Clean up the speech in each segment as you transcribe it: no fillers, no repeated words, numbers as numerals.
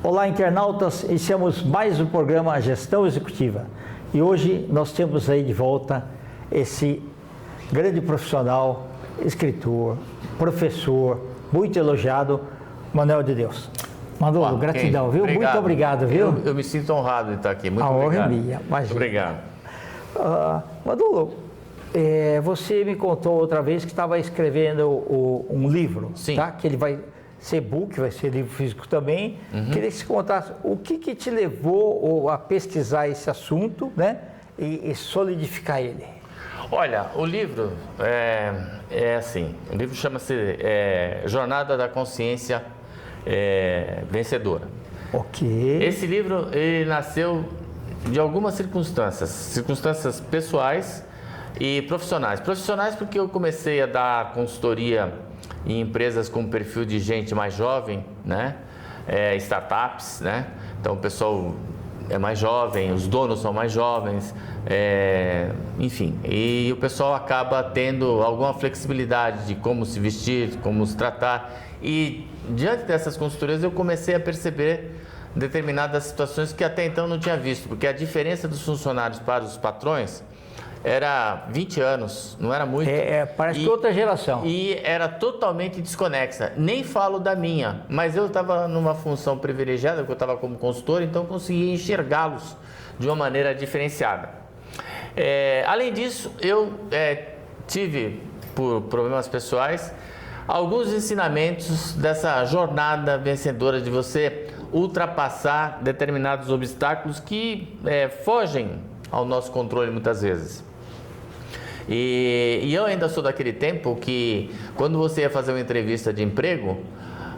Olá, internautas, iniciamos mais um programa Gestão Executiva e hoje nós temos aí de volta esse grande profissional, escritor, professor, muito elogiado, Manuel de Deus. Manolo, gratidão, viu? Obrigado. Muito obrigado, viu? Eu me sinto honrado de estar aqui, muito obrigado. obrigado. A honra é minha, imagina. Obrigado. Manolo, você me contou outra vez que estava escrevendo um livro, Sim. tá? Que ele vai ser e-book, vai ser livro físico também. Queria que você contasse o que te levou a pesquisar esse assunto, né? E solidificar ele. Olha, o livro é assim, o livro chama-se Jornada da Consciência Vencedora. Ok. Esse livro ele nasceu de algumas circunstâncias pessoais e profissionais. Profissionais porque eu comecei a dar consultoria em empresas com perfil de gente mais jovem, né? Startups, né? Então o pessoal é mais jovem, os donos são mais jovens, enfim, e o pessoal acaba tendo alguma flexibilidade de como se vestir, como se tratar, e diante dessas consultorias eu comecei a perceber determinadas situações que até então não tinha visto, porque a diferença dos funcionários para os patrões era 20 anos, não era muito. Parece que outra geração. E era totalmente desconexa. Nem falo da minha, mas eu estava numa função privilegiada, porque eu estava como consultor, então eu conseguia enxergá-los de uma maneira diferenciada. Além disso, eu tive, por problemas pessoais, alguns ensinamentos dessa jornada vencedora de você ultrapassar determinados obstáculos que fogem ao nosso controle muitas vezes. E eu ainda sou daquele tempo que quando você ia fazer uma entrevista de emprego,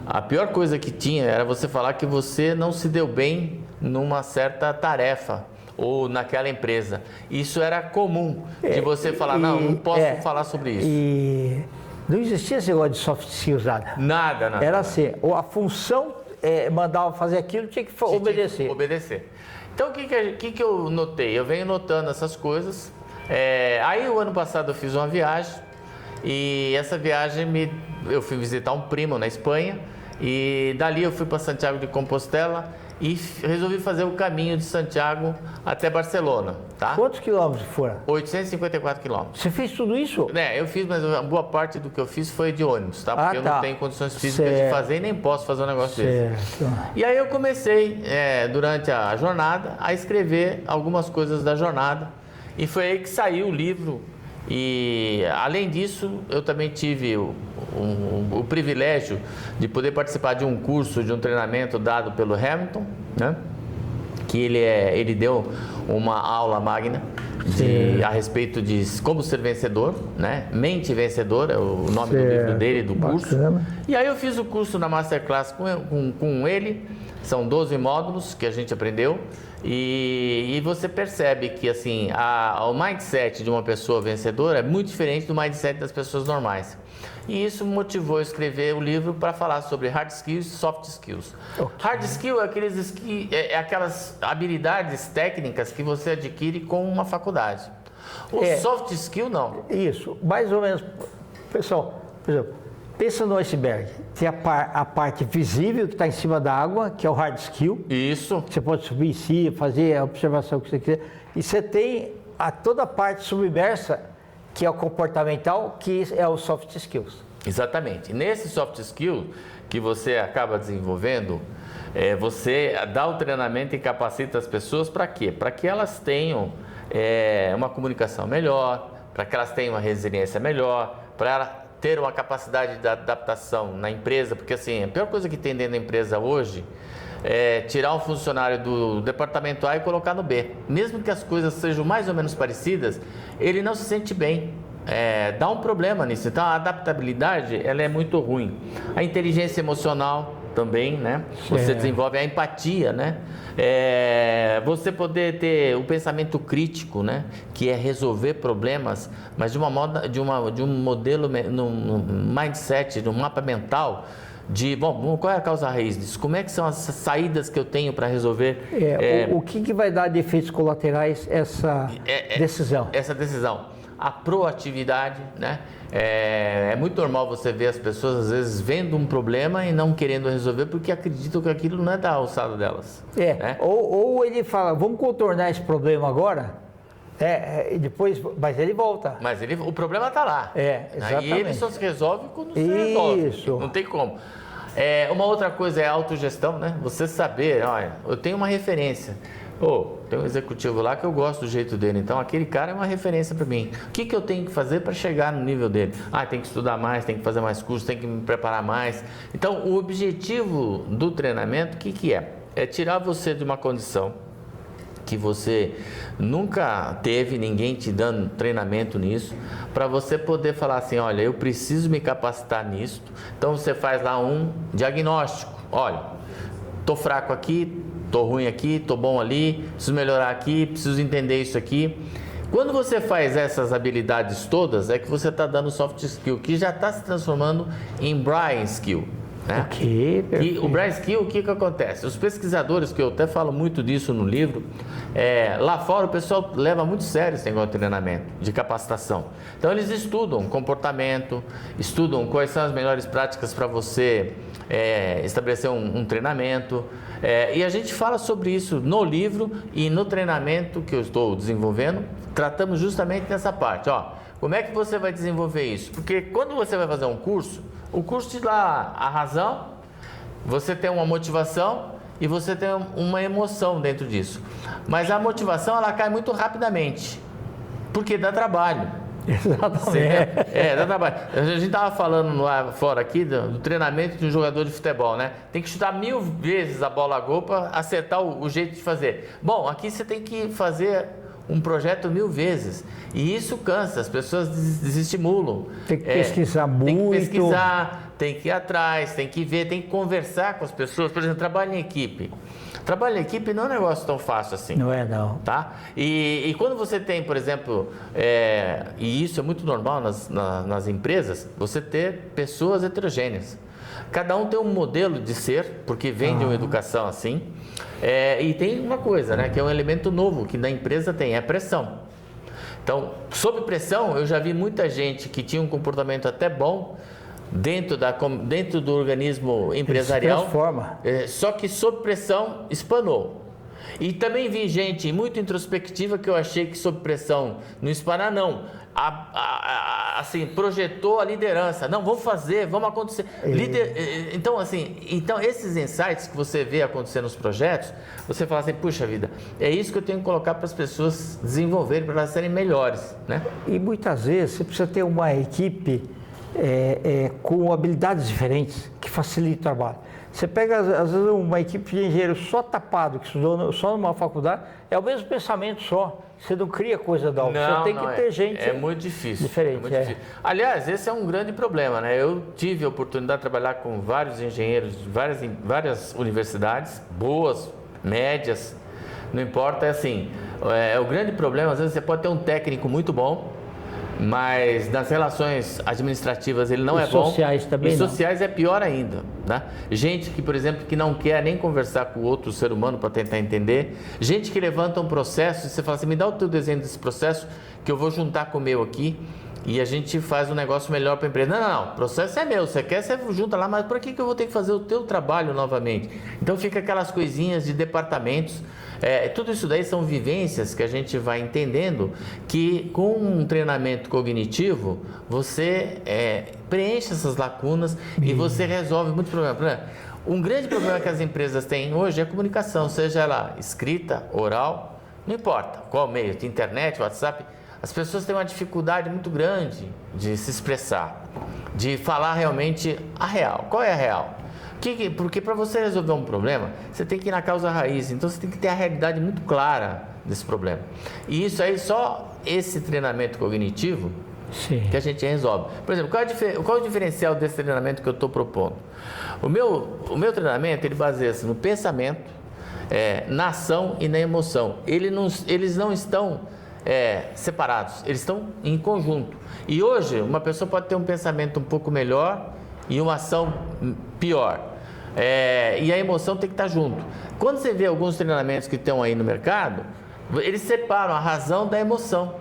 a pior coisa que tinha era você falar que você não se deu bem numa certa tarefa ou naquela empresa. Isso era comum de você falar, não posso falar sobre isso. E não existia esse negócio de soft skills, nada. Nada. Era assim, ou a função mandava fazer aquilo, tinha que obedecer. Então o que eu notei? Eu venho notando essas coisas. Aí o ano passado eu fiz uma viagem e essa viagem eu fui visitar um primo na Espanha e dali eu fui para Santiago de Compostela e resolvi fazer o caminho de Santiago até Barcelona, tá? Quantos quilômetros foram? 854 quilômetros. Você fez tudo isso? Eu fiz, mas a boa parte do que eu fiz foi de ônibus, tá? Porque eu não tenho condições físicas de fazer e nem posso fazer um negócio desse. E aí eu comecei, durante a jornada, a escrever algumas coisas da jornada. E foi aí que saiu o livro. E além disso, eu também tive o privilégio de poder participar de um curso, de um treinamento dado pelo Hamilton, né? Que ele deu uma aula magna a respeito de como ser vencedor, né? Mente Vencedora, é o nome do livro dele, do curso. Bacana. E aí eu fiz o curso na Masterclass com ele, são 12 módulos que a gente aprendeu. E você percebe que assim, o mindset de uma pessoa vencedora é muito diferente do mindset das pessoas normais. E isso me motivou a escrever o livro para falar sobre hard skills e soft skills. Okay. Hard skill é aquelas habilidades técnicas que você adquire com uma faculdade. O soft skill não. Isso, mais ou menos. Pessoal, por exemplo, pensa no iceberg. Tem a parte visível que está em cima da água, que é o hard skill. Isso. Você pode subir em si, fazer a observação que você quiser. E você tem toda a parte submersa, que é o comportamental, que é o soft skills. Exatamente. Nesse soft skill que você acaba desenvolvendo, você dá o treinamento e capacita as pessoas para quê? Para que elas tenham uma comunicação melhor, para que elas tenham uma resiliência melhor, para ter uma capacidade de adaptação na empresa, porque assim, a pior coisa que tem dentro da empresa hoje é tirar um funcionário do departamento A e colocar no B. Mesmo que as coisas sejam mais ou menos parecidas, ele não se sente bem. Dá um problema nisso. Então a adaptabilidade ela é muito ruim. A inteligência emocional também, né? Você desenvolve a empatia, né? Você poder ter o pensamento crítico, né? Que é resolver problemas, mas de um modelo, num mindset, de um mapa mental qual é a causa raiz disso? Como é que são as saídas que eu tenho para resolver? O que vai dar de efeitos colaterais essa decisão? Essa decisão. a proatividade, né? É muito normal você ver as pessoas, às vezes, vendo um problema e não querendo resolver porque acreditam que aquilo não é da alçada delas. Né? Ou ele fala, vamos contornar esse problema agora, e depois, mas ele volta. Mas o problema está lá. Exatamente. E ele só se resolve quando se resolve. Isso. Não tem como. Uma outra coisa é a autogestão, né? Você saber, olha, eu tenho uma referência. Tem um executivo lá que eu gosto do jeito dele, então aquele cara é uma referência para mim. O que eu tenho que fazer para chegar no nível dele? Tem que estudar mais, tem que fazer mais cursos, tem que me preparar mais. Então, o objetivo do treinamento, o que é? É tirar você de uma condição que você nunca teve ninguém te dando treinamento nisso, para você poder falar assim, olha, eu preciso me capacitar nisso. Então, você faz lá um diagnóstico. Olha, estou fraco aqui, estou ruim aqui, estou bom ali, preciso melhorar aqui, preciso entender isso aqui. Quando você faz essas habilidades todas, é que você está dando soft skill, que já está se transformando em brain skill. Né? E o brain skill, o que acontece? Os pesquisadores, que eu até falo muito disso no livro, lá fora o pessoal leva muito sério esse negócio de treinamento, de capacitação. Então eles estudam comportamento, estudam quais são as melhores práticas para você estabelecer um treinamento. E a gente fala sobre isso no livro e no treinamento que eu estou desenvolvendo, tratamos justamente nessa parte. Como é que você vai desenvolver isso? Porque quando você vai fazer um curso, o curso te dá a razão, você tem uma motivação e você tem uma emoção dentro disso. Mas a motivação, ela cai muito rapidamente, porque dá trabalho. Exatamente. Dá trabalho. A gente estava falando lá fora aqui do treinamento de um jogador de futebol, né? Tem que chutar 1000 vezes a bola a gol para acertar o jeito de fazer. Bom, aqui você tem que fazer um projeto 1000 vezes. E isso cansa, as pessoas desestimulam. Tem que pesquisar muito. Tem que pesquisar, tem que ir atrás, tem que ver, tem que conversar com as pessoas. Por exemplo, trabalho em equipe. Trabalho em equipe não é um negócio tão fácil assim. Não é, não. Tá? E quando você tem, por exemplo, e isso é muito normal nas empresas, você ter pessoas heterogêneas. Cada um tem um modelo de ser, porque vem de uma educação assim. E tem uma coisa, né, que é um elemento novo que na empresa tem, é a pressão. Então, sob pressão, eu já vi muita gente que tinha um comportamento até bom dentro do organismo empresarial, se transforma. Só que sob pressão espanou. E também vi gente muito introspectiva que eu achei que sob pressão não espanar, não. Assim, projetou a liderança. Não, vamos fazer, vamos acontecer. Então, esses insights que você vê acontecer nos projetos, você fala assim, puxa vida, é isso que eu tenho que colocar para as pessoas desenvolverem, para elas serem melhores, né? E muitas vezes você precisa ter uma equipe com habilidades diferentes, que facilita o trabalho. Você pega, às vezes, uma equipe de engenheiro só tapado, que estudou só numa faculdade, é o mesmo pensamento só. Você não cria coisa da outra, você tem que ter gente diferente. É muito difícil. Difícil. Aliás, esse é um grande problema, né? Eu tive a oportunidade de trabalhar com vários engenheiros de várias universidades, boas, médias, não importa, o grande problema, às vezes você pode ter um técnico muito bom, mas nas relações administrativas ele não é bom. Sociais também. E sociais é pior ainda, né? Gente que, por exemplo, que não quer nem conversar com o outro ser humano para tentar entender. Gente que levanta um processo e você fala assim, me dá o teu desenho desse processo que eu vou juntar com o meu aqui e a gente faz um negócio melhor para a empresa. Não, o processo é meu, você quer, você junta lá, mas por que eu vou ter que fazer o teu trabalho novamente? Então fica aquelas coisinhas de departamentos. Tudo isso daí são vivências que a gente vai entendendo que com um treinamento cognitivo você preenche essas lacunas e você resolve muitos problemas. Um grande problema que as empresas têm hoje é a comunicação, seja ela escrita, oral, não importa qual meio, de internet, WhatsApp. As pessoas têm uma dificuldade muito grande de se expressar, de falar realmente a real. Qual é a real? Porque para você resolver um problema, você tem que ir na causa raiz, então você tem que ter a realidade muito clara desse problema. E isso aí, só esse treinamento cognitivo que a gente resolve. Por exemplo, qual é o diferencial desse treinamento que eu estou propondo? O meu treinamento, ele baseia-se no pensamento, na ação e na emoção. Eles não estão separados, eles estão em conjunto. E hoje, uma pessoa pode ter um pensamento um pouco melhor e uma ação pior. E a emoção tem que estar junto. Quando você vê alguns treinamentos que estão aí no mercado, eles separam a razão da emoção.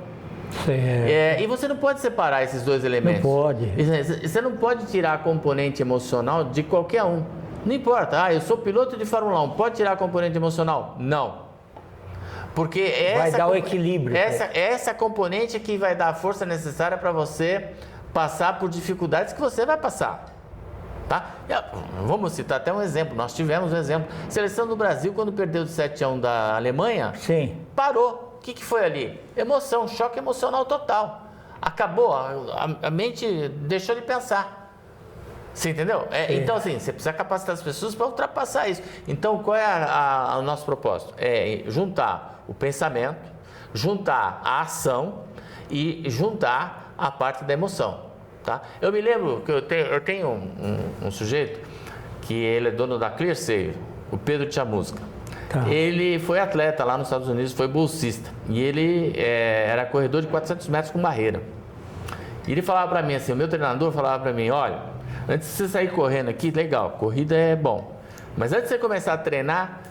E você não pode separar esses dois elementos. Não pode. Você não pode tirar a componente emocional de qualquer um. Não importa, eu sou piloto de Fórmula 1, pode tirar a componente emocional? Não. Porque vai dar o equilíbrio. Essa componente que vai dar a força necessária para você passar por dificuldades que você vai passar. Tá? Vamos citar até um exemplo. Nós tivemos um exemplo. A seleção do Brasil, quando perdeu de 7-1 da Alemanha, parou. O que foi ali? Emoção, choque emocional total. Acabou, a mente deixou de pensar. Você entendeu? Então, assim, você precisa capacitar as pessoas para ultrapassar isso. Então, qual é o nosso propósito? É juntar o pensamento, juntar a ação e juntar a parte da emoção. Tá? Eu me lembro que eu tenho um sujeito que ele é dono da ClearSale, o Pedro Tchamusca. Tá. Ele foi atleta lá nos Estados Unidos, foi bolsista. E ele era corredor de 400 metros com barreira. E ele falava para mim assim, o meu treinador falava para mim, olha, antes de você sair correndo aqui, legal, corrida é bom. Mas antes de você começar a treinar,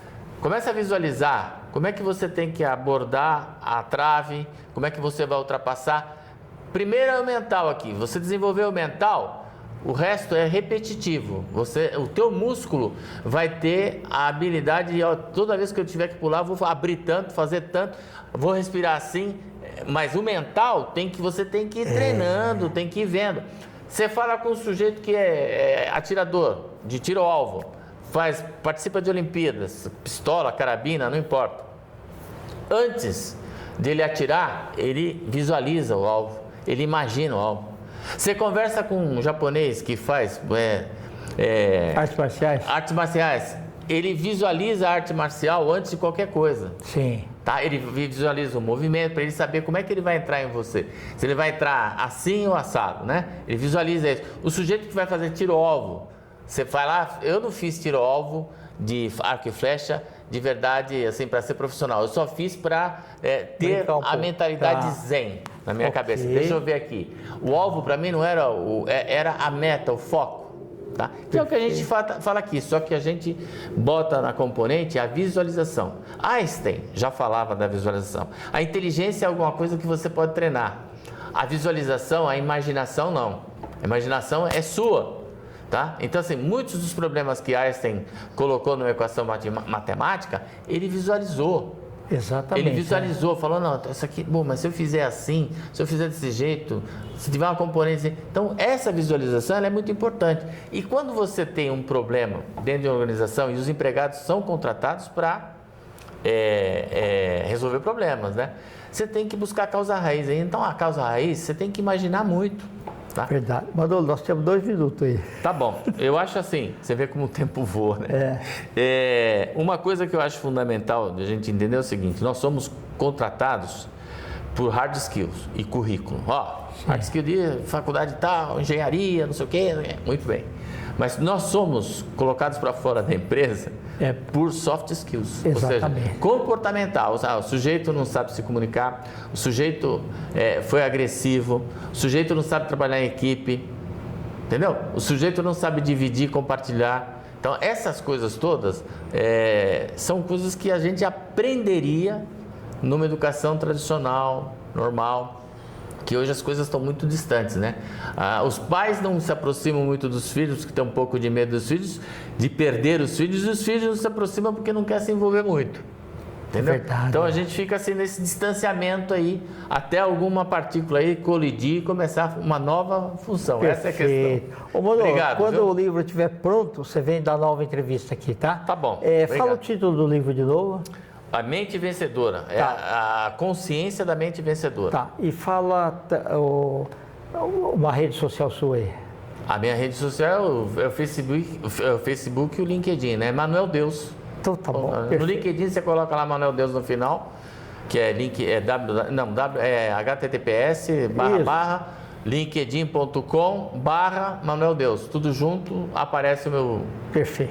começa a visualizar como é que você tem que abordar a trave, como é que você vai ultrapassar. Primeiro é o mental aqui. Você desenvolveu o mental, o resto é repetitivo. O teu músculo vai ter a habilidade de, toda vez que eu tiver que pular, vou abrir tanto, fazer tanto, vou respirar assim. Mas o mental você tem que ir treinando, tem que ir vendo. Você fala com um sujeito que é atirador de tiro ao alvo, participa de Olimpíadas, pistola, carabina, não importa. Antes dele atirar, ele visualiza o alvo, ele imagina o alvo. Você conversa com um japonês que faz artes marciais, ele visualiza a arte marcial antes de qualquer coisa. Sim. Tá? Ele visualiza o movimento para ele saber como é que ele vai entrar em você. Se ele vai entrar assim ou assado, né? Ele visualiza isso. O sujeito que vai fazer tiro-alvo, você vai lá, eu não fiz tiro-alvo de arco e flecha de verdade, assim, para ser profissional. Eu só fiz para ter a mentalidade zen na minha cabeça. Deixa eu ver aqui. O alvo para mim não era era a meta, o foco. Tá? Que é o que a gente fala aqui, só que a gente bota na componente a visualização. Einstein já falava da visualização. A inteligência é alguma coisa que você pode treinar. A visualização, a imaginação não. A imaginação é sua. Tá? Então, assim, muitos dos problemas que Einstein colocou numa equação matemática, ele visualizou. Exatamente. Ele visualizou, falou, não, isso aqui, bom, mas se eu fizer assim, se eu fizer desse jeito, se tiver uma componente assim. Então, essa visualização ela é muito importante. E quando você tem um problema dentro de uma organização e os empregados são contratados para resolver problemas, né? Você tem que buscar a causa raiz. Então, a causa raiz, você tem que imaginar muito. Tá? Verdade. Manolo, nós temos 2 minutos aí. Tá bom. Eu acho assim, você vê como o tempo voa, né? Uma coisa que eu acho fundamental de a gente entender é o seguinte, nós somos contratados por hard skills e currículo. Hard skill de faculdade tal, engenharia, não sei o quê, muito bem. Mas nós somos colocados para fora da empresa por soft skills, exatamente. Ou seja, comportamental. O sujeito não sabe se comunicar, o sujeito foi agressivo, o sujeito não sabe trabalhar em equipe, entendeu? O sujeito não sabe dividir, compartilhar. Então, essas coisas todas são coisas que a gente aprenderia numa educação tradicional, normal, que hoje as coisas estão muito distantes, né? Os pais não se aproximam muito dos filhos, que têm um pouco de medo dos filhos, de perder os filhos, e os filhos não se aproximam porque não querem se envolver muito. Entendeu? Verdade, então a gente fica assim nesse distanciamento aí, até alguma partícula aí colidir e começar uma nova função. Perfeito. Essa é a questão. Ô, Manolo, obrigado, quando viu? o livro estiver pronto, você vem dar nova entrevista aqui, tá? Tá bom. Fala o título do livro de novo. A mente vencedora, a consciência da mente vencedora. Tá, e fala uma rede social sua aí. A minha rede social é o Facebook e o LinkedIn, né? Manuel Deus. Então tá bom. No LinkedIn você coloca lá Manuel Deus no final, que é https://linkedin.com/Manuel Deus. Tudo junto, aparece o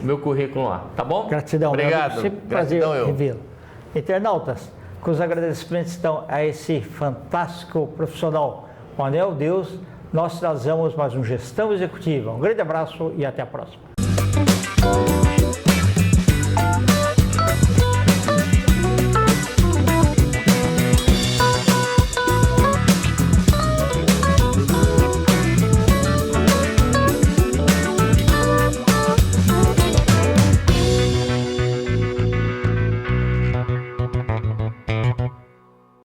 meu currículo lá, tá bom? Gratidão. Obrigado. Sempre prazer revê-lo. Internautas, com os agradecimentos então a esse fantástico profissional Manuel Deus, nós trazemos mais um Gestão Executiva. Um grande abraço e até a próxima.